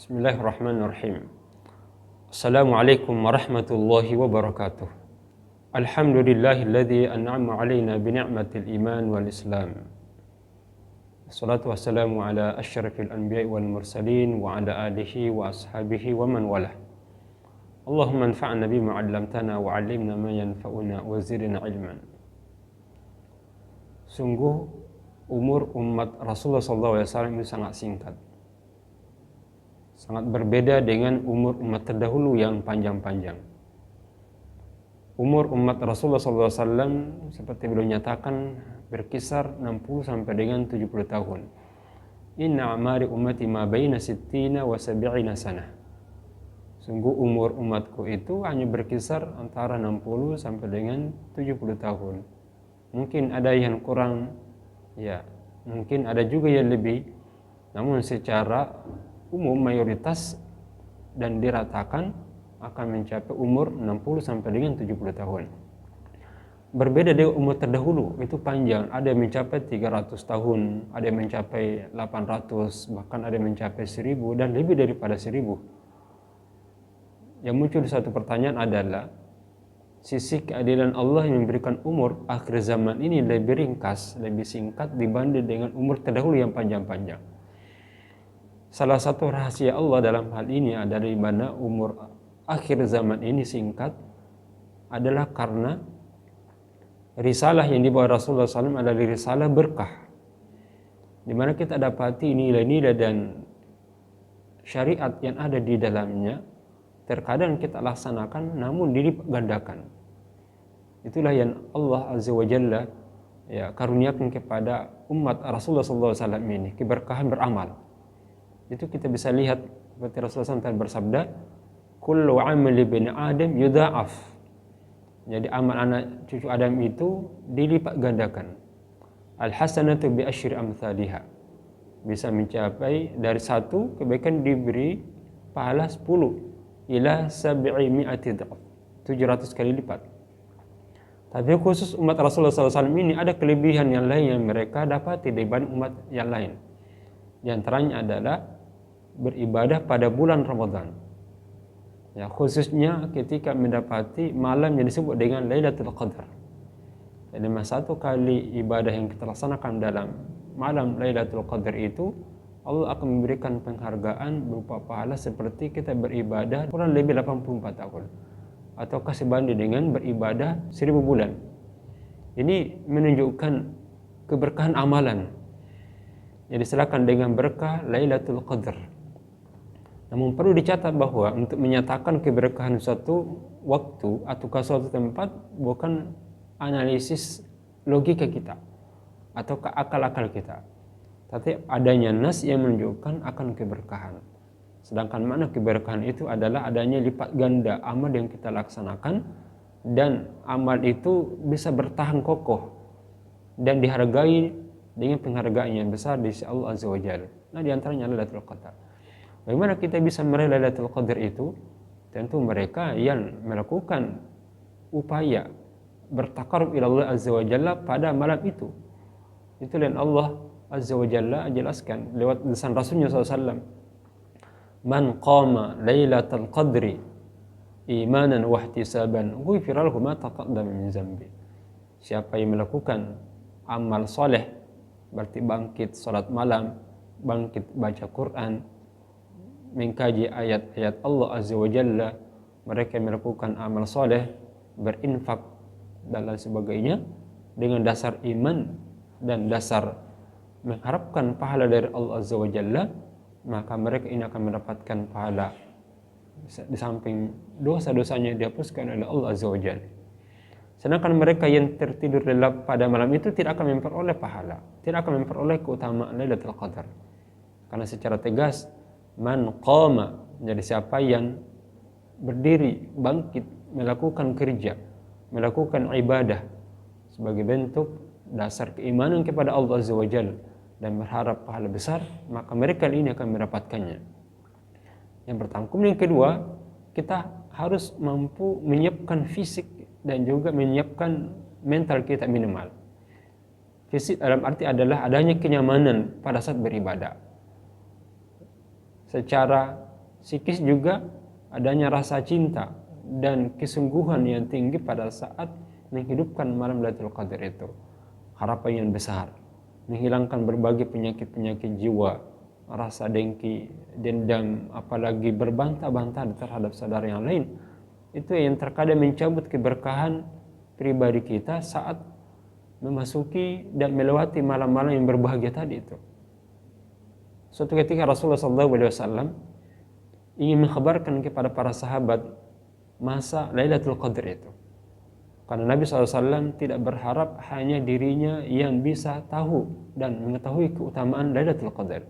Bismillahirrahmanirrahim. Assalamualaikum warahmatullahi wabarakatuh. Alhamdulillahilladzi an'ama alaina bi ni'matil iman wal islam. Wassalatu wassalamu ala asyrafil anbiya'i wal mursalin wa ala alihi wa ashabihi wa man walah. Allahumma anfa'na bima 'allamtana wa 'allimna ma yanfa'una wa zidna ilman. Sungguh umur umat Rasulullah SAW itu sangat singkat. Sangat berbeda dengan umur umat terdahulu yang panjang-panjang. Umur umat Rasulullah SAW seperti beliau nyatakan berkisar 60 sampai dengan 70 tahun. Inna amari ummati ma baina sittina wa sab'ina sanah. Sungguh umur umatku itu hanya berkisar antara 60 sampai dengan 70 tahun. Mungkin ada yang kurang, ya, mungkin ada juga yang lebih. Namun secara umum mayoritas dan diratakan akan mencapai umur 60 sampai dengan 70 tahun. Berbeda dengan umur terdahulu, itu panjang. Ada yang mencapai 300 tahun, ada yang mencapai 800, bahkan ada yang mencapai 1000 dan lebih daripada 1000. Yang muncul satu pertanyaan adalah, sisi keadilan Allah yang memberikan umur akhir zaman ini lebih ringkas, lebih singkat dibanding dengan umur terdahulu yang panjang-panjang. Salah satu rahasia Allah dalam hal ini adalah di mana umur akhir zaman ini singkat adalah karena risalah yang dibawa Rasulullah SAW adalah risalah berkah, di mana kita dapati nilai-nilai dan syariat yang ada di dalamnya terkadang kita laksanakan namun dilipat gandakan. Itulah yang Allah Azza wa Jalla karuniakan kepada umat Rasulullah SAW ini, keberkahan beramal. Itu kita bisa lihat seperti Rasulullah SAW bersabda, kullu amali bin Adam yudha'af. Jadi amal anak cucu Adam itu dilipat gandakan. Al-hasanatu bi asyri amthaliha. Bisa mencapai dari satu kebaikan diberi pahala 10 ila 700 dha'af. 700 kali lipat. Tapi khusus umat Rasulullah SAW ini ada kelebihan yang lain yang mereka dapati dibanding umat yang lain. Di antaranya adalah beribadah pada bulan Ramadan. Ya, khususnya ketika mendapati malam yang disebut dengan Lailatul Qadar. Jadi satu kali ibadah yang kita laksanakan dalam malam Lailatul Qadar itu, Allah akan memberikan penghargaan berupa pahala seperti kita beribadah kurang lebih 84 tahun. Ataukah sebanding dengan beribadah 1000 bulan. Ini menunjukkan keberkahan amalan. Jadi silakan dengan berkah Lailatul Qadar. Namun perlu dicatat bahwa untuk menyatakan keberkahan suatu waktu atau suatu tempat bukan analisis logika kita atau akal-akal kita, tapi adanya nas yang menunjukkan akan keberkahan. Sedangkan makna keberkahan itu adalah adanya lipat ganda amal yang kita laksanakan dan amal itu bisa bertahan kokoh dan dihargai dengan penghargaan yang besar di sisi Allah Azza wa Jalla. Nah, di antaranya Lailatul Qadar. Bagaimana kita bisa meraih Lailatul Qadar itu? Tentu mereka yang melakukan upaya bertakarub ila Allah Azza wa Jalla pada malam itu. Itu yang Allah Azza wa Jalla jelaskan lewat lisan Rasulnya SAW. Man qama Lailatul Qadri imanan wa ihtisaban ghufira lahu ma taqaddama min zambi. Siapa yang melakukan amal soleh, berarti bangkit salat malam, bangkit baca Quran, mengkaji ayat-ayat Allah Azza wa Jalla, mereka melakukan amal soleh, berinfak dan lain sebagainya dengan dasar iman dan dasar mengharapkan pahala dari Allah Azza wa Jalla, maka mereka ini akan mendapatkan pahala di samping dosa-dosanya dihapuskan oleh Allah Azza wa Jalla. Sedangkan mereka yang tertidur lelap pada malam itu tidak akan memperoleh pahala, tidak akan memperoleh keutamaan Lailatul Qadar. Karena secara tegas man qama, jadi siapa yang berdiri, bangkit, melakukan kerja, melakukan ibadah sebagai bentuk dasar keimanan kepada Allah Azza wa Jalla dan berharap pahala besar, maka mereka ini akan mendapatkannya. Yang pertama. Kemudian yang kedua, kita harus mampu menyiapkan fisik dan juga menyiapkan mental kita minimal. Fisik dalam arti adalah adanya kenyamanan pada saat beribadah. Secara psikis juga adanya rasa cinta dan kesungguhan yang tinggi pada saat menghidupkan malam Lailatul Qadar itu. Harapan yang besar, menghilangkan berbagai penyakit-penyakit jiwa, rasa dengki, dendam, apalagi berbantah-bantah terhadap saudara yang lain. Itu yang terkadang mencabut keberkahan pribadi kita saat memasuki dan melewati malam-malam yang berbahagia tadi itu. Suatu ketika Rasulullah SAW ingin mengkhabarkan kepada para sahabat masa Lailatul Qadar itu. Karena Nabi SAW tidak berharap hanya dirinya yang bisa tahu dan mengetahui keutamaan Lailatul Qadar.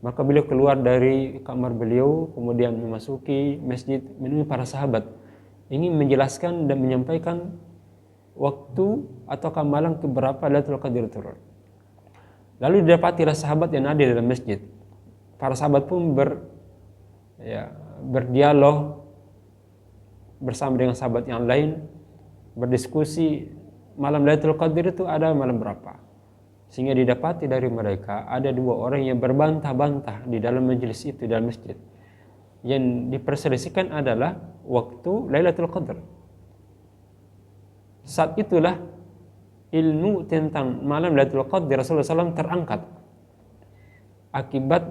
Maka beliau keluar dari kamar beliau, kemudian memasuki masjid menemui para sahabat, ingin menjelaskan dan menyampaikan waktu atau malam keberapa Lailatul Qadar turun. Lalu didapatilah sahabat yang ada dalam masjid. Para sahabat pun berdialog bersama dengan sahabat yang lain, berdiskusi malam Lailatul Qadar itu ada malam berapa. Sehingga didapati dari mereka ada dua orang yang berbantah-bantah di dalam majelis itu, dalam masjid. Yang diperselisihkan adalah waktu Lailatul Qadar. Saat itulah ilmu tentang malam Lailatul Qadar Rasulullah SAW terangkat. Akibat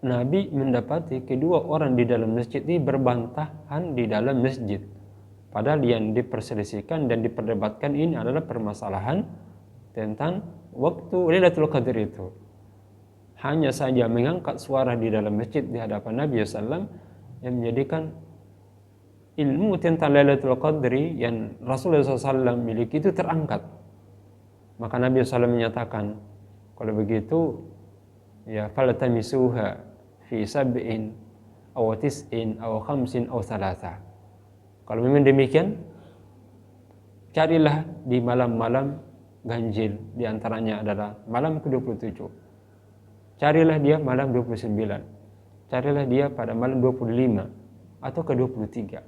Nabi mendapati kedua orang di dalam masjid ini berbantahan di dalam masjid. Padahal yang diperselisihkan dan diperdebatkan ini adalah permasalahan tentang waktu Lailatul Qadar itu. Hanya saja mengangkat suara di dalam masjid di hadapan Nabi SAW yang menjadikan ilmu tentang Lailatul Qadar yang Rasulullah SAW miliki itu terangkat. Maka Nabi SAW menyatakan, kalau begitu ya faltamisuha fi sab'in aw tis'in aw khamsin aw thalatha. Kalau memang demikian, carilah di malam-malam ganjil, di antaranya adalah malam ke-27. Carilah dia malam 29. Carilah dia pada malam 25 atau ke-23.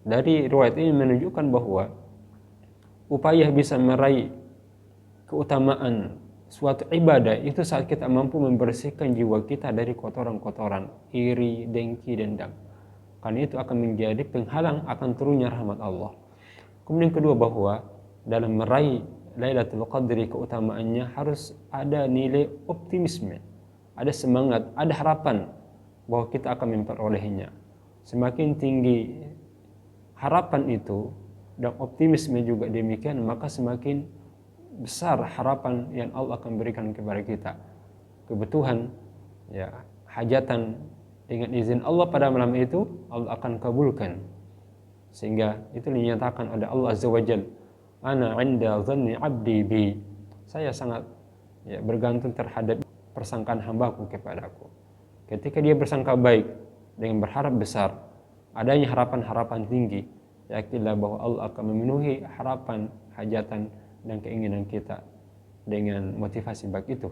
Dari riwayat ini menunjukkan bahwa upaya bisa meraih keutamaan suatu ibadah itu saat kita mampu membersihkan jiwa kita dari kotoran-kotoran iri, dengki, dendam. Karena itu akan menjadi penghalang akan turunnya rahmat Allah. Kemudian kedua, bahwa dalam meraih Lailatul Qadri keutamaannya harus ada nilai optimisme, ada semangat, ada harapan bahwa kita akan memperolehnya. Semakin tinggi harapan itu dan optimisme juga demikian, maka semakin besar harapan yang Allah akan berikan kepada kita. Kebutuhan, hajatan dengan izin Allah pada malam itu Allah akan kabulkan. Sehingga itu dinyatakan oleh Allah Azza wa Jalla, ana 'inda dhanni 'abdi bi. Saya sangat bergantung terhadap persangkaan hambaku kepadaku. Ketika dia bersangka baik dengan berharap besar, adanya harapan-harapan tinggi, yakinlah bahwa Allah akan memenuhi harapan, hajatan dan keinginan kita dengan motivasi baik itu.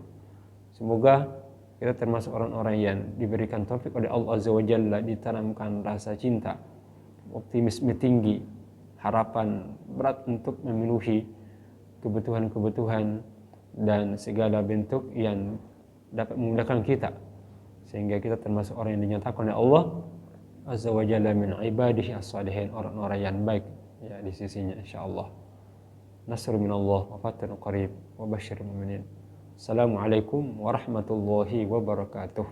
Semoga kita termasuk orang-orang yang diberikan taufik oleh Allah Azza wa Jalla, ditanamkan rasa cinta, optimisme tinggi, harapan berat untuk memenuhi kebutuhan-kebutuhan dan segala bentuk yang dapat memudahkan kita, sehingga kita termasuk orang yang dinyatakan oleh Allah Azza wa Jalla min ibadihi as-salihin, orang-orang yang baik di sisinya insyaallah. Nasr minallah wa fathun qarib wa basyiril mu'minin. Assalamualaikum warahmatullahi wabarakatuh.